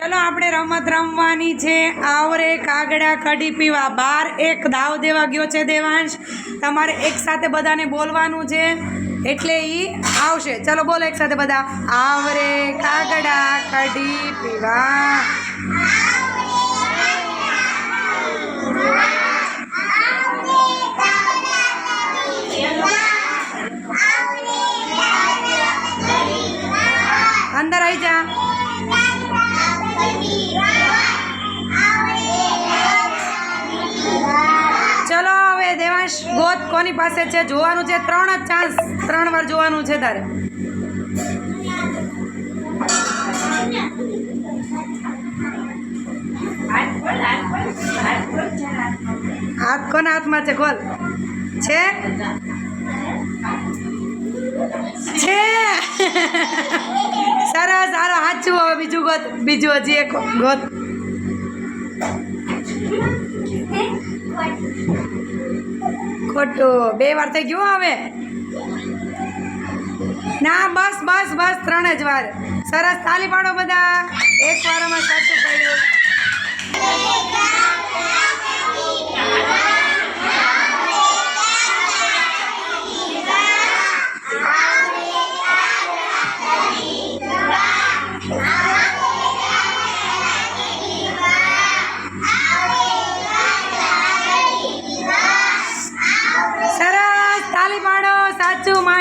चलो આપણે રમત રમવાની છે આવરે કાગડા કઢી પીવા બાર એક દાવ દેવા ગયો છે દેવાંશ તમારે એક સાથે બધાને બોલવાનું છે એટલે ઈ આવશે ચલો બોલો એક સાથે બધા આવરે કાગડા કઢી પીવા अंदर आई जा चलो હવે દેવાંશ ગોત કોની પાસે છે જોવાનું છે ત્રણ જ ચાન્સ ત્રણ વાર જોવાનું છે તારે હાથ કોના હાથમાં છે ખોલ છે છે સરસ સારો સાચું હવે બીજું ગોત બીજું હજી એક ગોત ખોટું બે વાર થઈ ગયું હવે ના બસ બસ બસ ત્રણ જ વાર સરસ તાલી પાડો બધા એક વારમાં સાચું પડ્યું સાચું